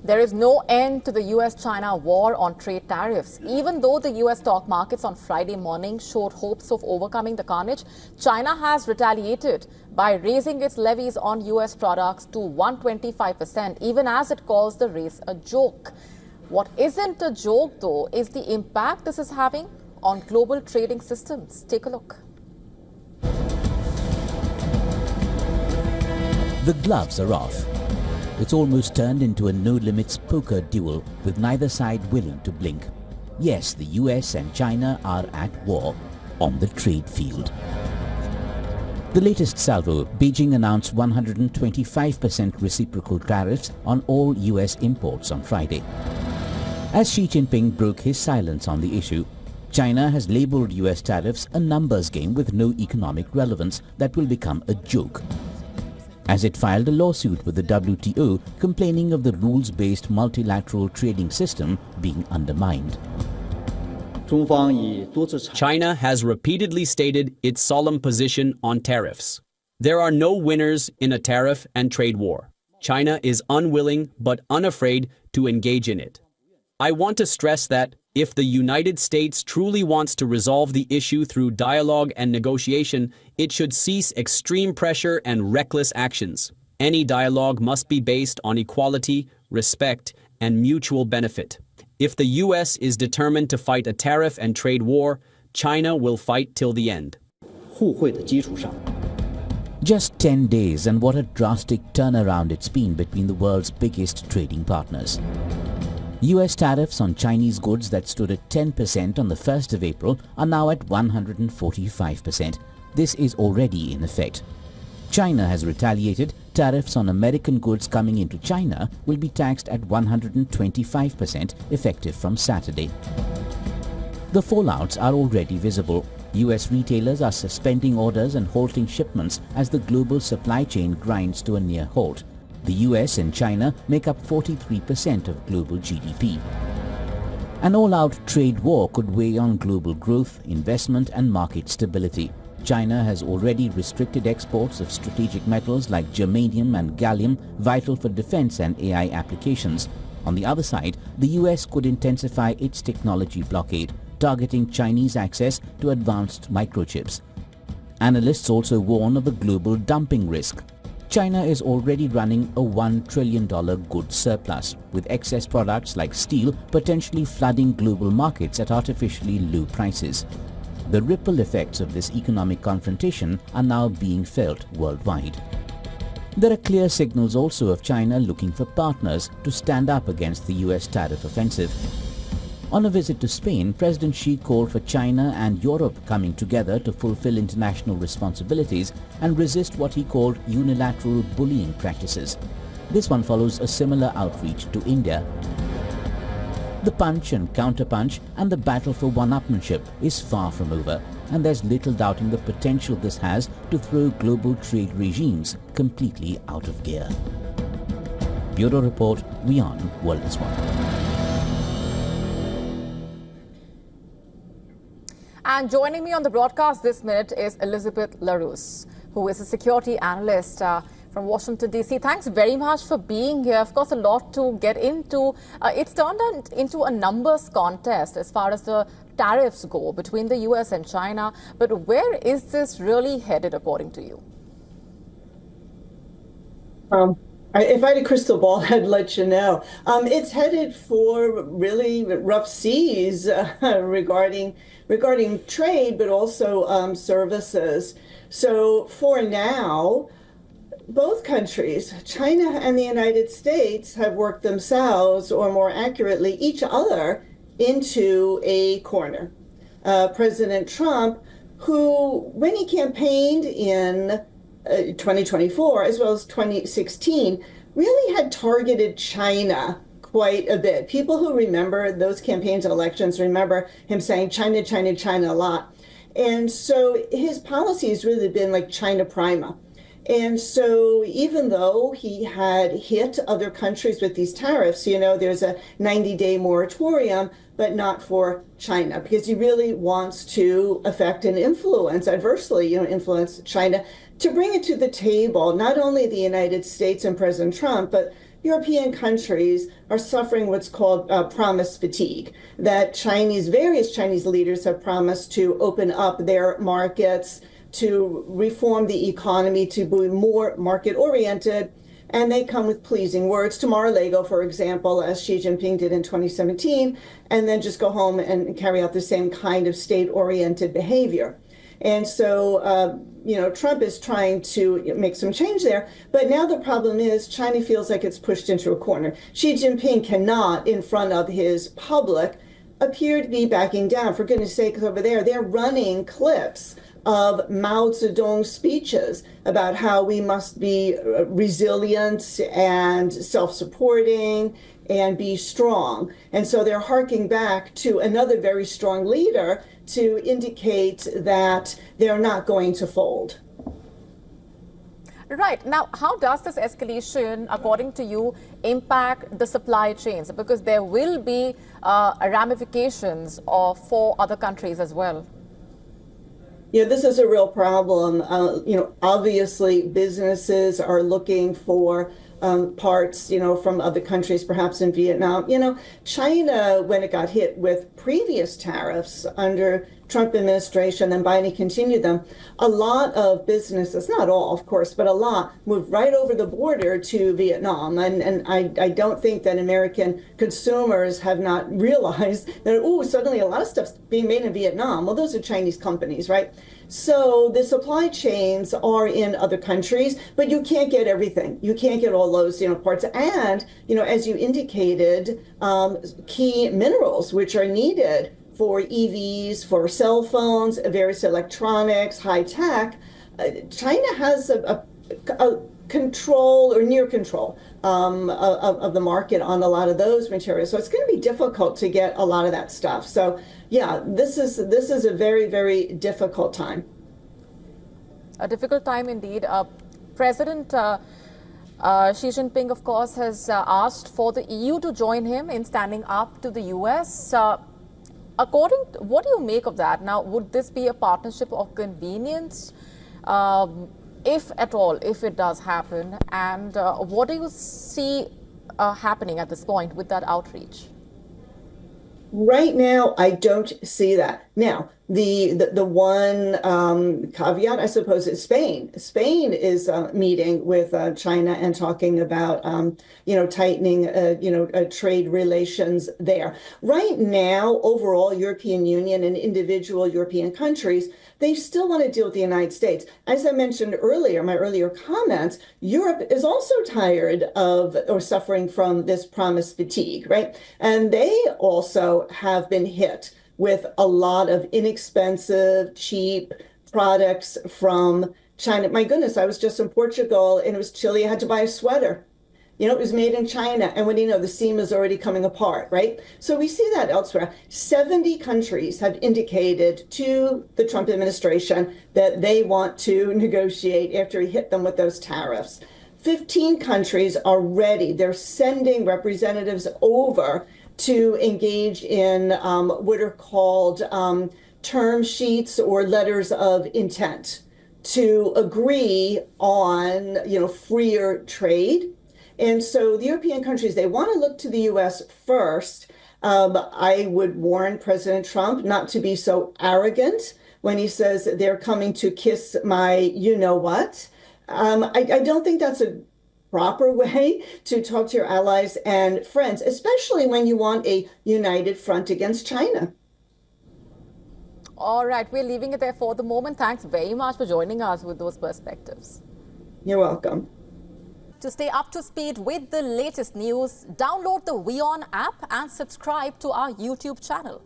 There is no end to the US-China war on trade tariffs. Even though the US stock markets on Friday morning showed hopes of overcoming the carnage, China has retaliated by raising its levies on US products to 125%, even as it calls the raise a joke. What isn't a joke, though, is the impact this is having on global trading systems. Take a look. The gloves are off. It's almost turned into a no-limits poker duel with neither side willing to blink. Yes, the US and China are at war on the trade field. The latest salvo, Beijing announced 125% reciprocal tariffs on all US imports on Friday. As Xi Jinping broke his silence on the issue, China has labelled US tariffs a numbers game with no economic relevance that will become a joke, as it filed a lawsuit with the WTO complaining of the rules-based multilateral trading system being undermined. China has repeatedly stated its solemn position on tariffs. There are no winners in a tariff and trade war. China is unwilling but unafraid to engage in it. I want to stress that if the United States truly wants to resolve the issue through dialogue and negotiation, it should cease extreme pressure and reckless actions. Any dialogue must be based on equality, respect, and mutual benefit. If the US is determined to fight a tariff and trade war, China will fight till the end. Just 10 days, and what a drastic turnaround it's been between the world's biggest trading partners. US tariffs on Chinese goods that stood at 10% on the 1st of April are now at 145%. This is already in effect. China has retaliated. Tariffs on American goods coming into China will be taxed at 125% effective from Saturday. The fallouts are already visible. US retailers are suspending orders and halting shipments as the global supply chain grinds to a near halt. The US and China make up 43% of global GDP. An all-out trade war could weigh on global growth, investment and market stability. China has already restricted exports of strategic metals like germanium and gallium, vital for defense and AI applications. On the other side, the US could intensify its technology blockade, targeting Chinese access to advanced microchips. Analysts also warn of a global dumping risk. China is already running a $1 trillion goods surplus, with excess products like steel potentially flooding global markets at artificially low prices. The ripple effects of this economic confrontation are now being felt worldwide. There are clear signals also of China looking for partners to stand up against the US tariff offensive. On a visit to Spain, President Xi called for China and Europe coming together to fulfill international responsibilities and resist what he called unilateral bullying practices. This one follows a similar outreach to India. The punch and counterpunch and the battle for one-upmanship is far from over, and there's little doubting the potential this has to throw global trade regimes completely out of gear. Bureau Report, WION World is One. And joining me on the broadcast this minute is Elizabeth LaRousse, who is a security analyst from Washington, D.C. Thanks very much for being here. Of course, a lot to get into. It's turned into a numbers contest as far as the tariffs go between the U.S. and China. But where is this really headed, according to you? If I had a crystal ball, I'd let you know. It's headed for really rough seas regarding trade, but also services. So for now, both countries, China and the United States, have worked themselves, or more accurately, each other, into a corner. President Trump, who, when he campaigned in 2024, as well as 2016, really had targeted China quite a bit. People who remember those campaigns and elections remember him saying China, China, China a lot. And so his policy has really been like China prima. And so even though he had hit other countries with these tariffs, you know, there's a 90-day moratorium, but not for China, because he really wants to affect and influence, adversely, influence China to bring it to the table, not only the United States and President Trump, but European countries are suffering what's called promise fatigue, that various Chinese leaders have promised to open up their markets, to reform the economy, to be more market-oriented, and they come with pleasing words to Mar-a-Lago, for example, as Xi Jinping did in 2017, and then just go home and carry out the same kind of state-oriented behavior. And so, Trump is trying to make some change there. But now the problem is China feels like it's pushed into a corner. Xi Jinping cannot, in front of his public, appear to be backing down. For goodness sakes, over there, they're running clips of Mao Zedong's speeches about how we must be resilient and self-supporting and be strong. And so they're harking back to another very strong leader to indicate that they're not going to fold. Right. Now, how does this escalation, according to you, impact the supply chains? Because there will be ramifications for other countries as well. This is a real problem. Obviously, businesses are looking for parts, from other countries, perhaps in Vietnam. China, when it got hit with previous tariffs under Trump administration, and Biden continued them, a lot of businesses, not all, of course, but a lot, moved right over the border to Vietnam. And I don't think that American consumers have not realized that, suddenly a lot of stuff's being made in Vietnam. Well, those are Chinese companies, right? So the supply chains are in other countries, but you can't get everything. You can't get all those, parts. And, as you indicated, key minerals, which are needed for EVs, for cell phones, various electronics, high tech, China has a control or near control of the market on a lot of those materials. So it's going to be difficult to get a lot of that stuff. So yeah, this is a very, very difficult time. A difficult time indeed. President Xi Jinping, of course, has asked for the EU to join him in standing up to the US. What do you make of that? Now, would this be a partnership of convenience, if at all, if it does happen? And what do you see happening at this point with that outreach? Right now, I don't see that. Now, the one caveat, I suppose, is Spain. Spain is meeting with China and talking about, tightening, trade relations there. Right now, overall, European Union and individual European countries, they still want to deal with the United States. As I mentioned earlier, my earlier comments, Europe is also tired of or suffering from this promise fatigue, right? And they also have been hit with a lot of inexpensive, cheap products from China. My goodness, I was just in Portugal and it was chilly. I had to buy a sweater. It was made in China. And when the seam is already coming apart, right? So we see that elsewhere. 70 countries have indicated to the Trump administration that they want to negotiate after he hit them with those tariffs. 15 countries are ready. They're sending representatives over to engage in what are called term sheets or letters of intent to agree on, freer trade. And so the European countries, they want to look to the U.S. first. I would warn President Trump not to be so arrogant when he says they're coming to kiss my you-know-what. I don't think that's a proper way to talk to your allies and friends, especially when you want a united front against China. All right, we're leaving it there for the moment. Thanks very much for joining us with those perspectives. You're welcome. To stay up to speed with the latest news, download the WION app and subscribe to our YouTube channel.